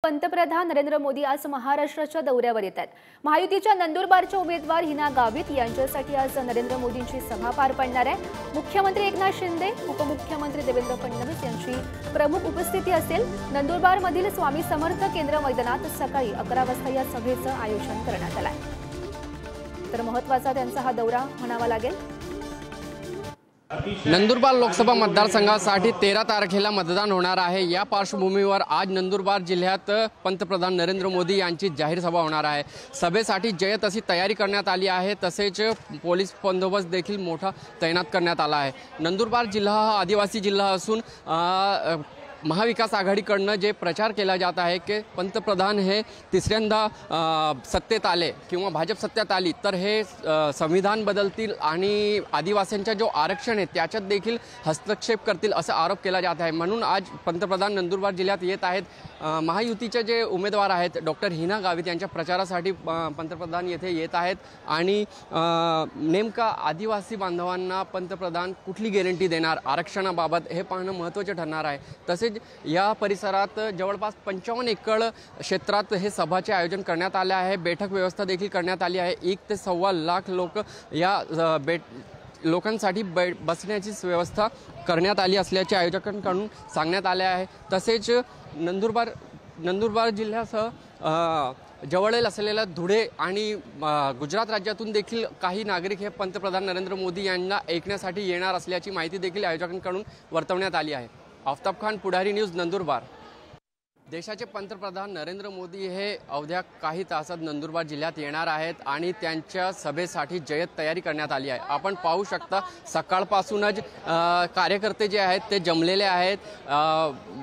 पंतप्रधान नरेंद्र मोदी आज महाराष्ट्राच्या दौऱ्यावर येत आहेत। महायुतीच्या नंदुरबारच्या उमेदवार हिना गावित यांच्यासाठी आज नरेंद्र मोदींची सभा पार पडणार आहे। मुख्यमंत्री एकनाथ शिंदे, उपमुख्यमंत्री देवेंद्र फडणवीस यांची प्रमुख उपस्थिती असेल। नंदुरबारमधील स्वामी समर्थ केंद्र मैदानात सकाळी 11 वाजता या सभेचं आयोजन करण्यात आलं आहे। तर महत्त्वाचा त्यांचा हा दौरा म्हणावा लागेल। नंदुरबार लोकसभा मतदारसंघासाठी 13 तारखेला मतदान होणार आहे। या पार्श्वभूमीवर आज नंदुरबार जिल्ह्यात पंतप्रधान नरेंद्र मोदी यांची जाहीर सभा होणार आहे। सभेसाठी जय्यत अशी तयारी करण्यात आली आहे। तसेच पोलीस बंदोबस्त देखील मोठा तैनात करण्यात आला आहे। नंदुरबार जिल्हा हा आदिवासी जिल्हा असून महाविकास आघाडीकडनं जे प्रचार केला जात आहे की पंतप्रधान हे तिसऱ्यांदा सत्तेत आले किंवा भाजप सत्तेत आली तर हे संविधान बदलतील आणि आदिवासींचा जो आरक्षण आहे त्याच्यात देखील हस्तक्षेप करतील असा आरोप केला जात आहे। म्हणून आज पंतप्रधान नंदुरबार जिल्ह्यात येत आहेत। महायुतीचे जे उमेदवार आहेत डॉक्टर हिना गावित यांच्या प्रचारासाठी पंतप्रधान येथे येत आहेत आणि नेमका आदिवासी बांधवांना पंतप्रधान कुठली गॅरंटी देणार आरक्षणाबाबत हे पाहणं महत्त्वाचे ठरणार आहे। तसेच या परिसरात जवळपास 55 एकर क्षेत्रात हे सभाचे आयोजन करण्यात आले आहे। बैठक व्यवस्था देखील करण्यात आली आहे। 1 ते 1.25 लाख लोक या लोकांसाठी बसण्याची व्यवस्था करण्यात आली असल्याचे आयोजकांकडून सांगण्यात आले आहे। तसेच नंदुरबार जिल्ह्यासह जवळील असलेल्या धुळे आणि गुजरात राज्यातून देखील काही नागरिक हे पंतप्रधान नरेंद्र मोदी यांना ऐकण्यासाठी येणार असल्याची माहिती देखील आयोजकांकडून वर्तवण्यात आली आहे। आफ्ताब खान, पुढारी न्यूज, नंदुरबार। देशाचे पंतप्रधान नरेंद्र मोदी हे अवघ्या काही तासात नंदुरबार जिल्ह्यात येणार आहेत आणि त्यांच्या सभेसाठी जय्यत तयारी करण्यात आली आहे। आपण पाहू शकता सकाळपासूनच कार्यकर्ते जे आहेत ते जमलेले आहेत।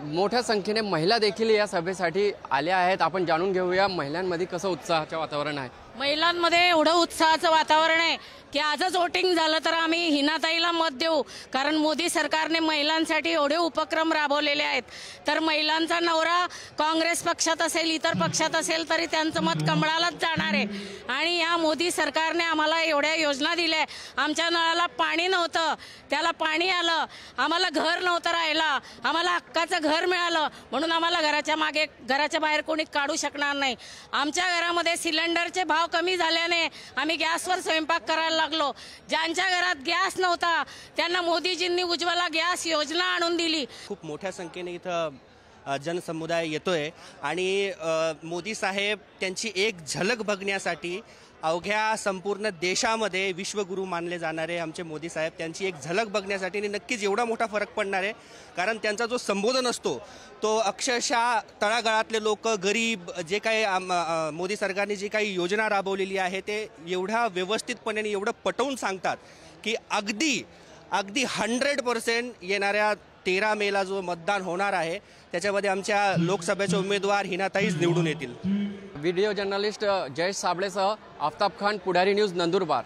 मोठ्या संख्येने महिला देखील या सभेसाठी आल्या आहेत। आपण जाणून घेऊया महिलांमध्ये कसं उत्साहाचं वातावरण आहे। महिलांमध्ये एवढं उत्साहाचं वातावरण आहे की आजच वोटिंग झालं तर आम्ही हिनाताईला मत देऊ, कारण मोदी सरकारने महिलांसाठी एवढे उपक्रम राबवलेले आहेत। तर महिलांचा नवरा काँग्रेस पक्षात असेल इतर पक्षात असेल तरी त्यांचं मत कमळालाच जाणार आहे। आणि या मोदी सरकारने आम्हाला एवढ्या योजना दिल्या। आमच्या नळाला पाणी नव्हतं, त्याला पाणी आलं। आम्हाला घर नव्हतं राहायला, आम्हाला हक्काचं घर मिळालं। म्हणून आम्हाला घराच्या बाहेर कोणी काढू शकणार नाही। आमच्या घरामध्ये सिलेंडरचे भाव कमी झाल्याने आम्ही गॅसवर स्वयंपाक करायला लागलो। ज्यांच्या घरात गॅस नव्हता त्यांना मोदीजींनी उज्ज्वला गॅस योजना आणून दिली। खूप मोठ्या संख्येने इथं जनसमुदाय येतोय आणि मोदी साहेब त्यांची एक झलक बघण्यासाठी अवघ्या संपूर्ण देशामध्ये विश्वगुरू मानले जाणारे आमचे मोदी साहेब त्यांची एक झलक बघण्यासाठी नक्कीच एवढा मोठा फरक पडणार आहे। कारण त्यांचा जो संबोधन असतो तो अक्षरशः तळागाळातले लोक, गरीब, जे काही मोदी सरकारने जी काही योजना राबवलेली आहे ते एवढ्या व्यवस्थितपणे एवढं पटवून सांगतात की अगदी 100% येणाऱ्या 13 मेला जो मतदान होणार आहे त्याच्यामध्ये आमच्या लोकसभेचे उमेदवार हिनाताईच निवडून येतील। व्हिडिओ जर्नलिस्ट जयेश साबळेसह आफ्ताब खान, पुढारी न्यूज, नंदुरबार।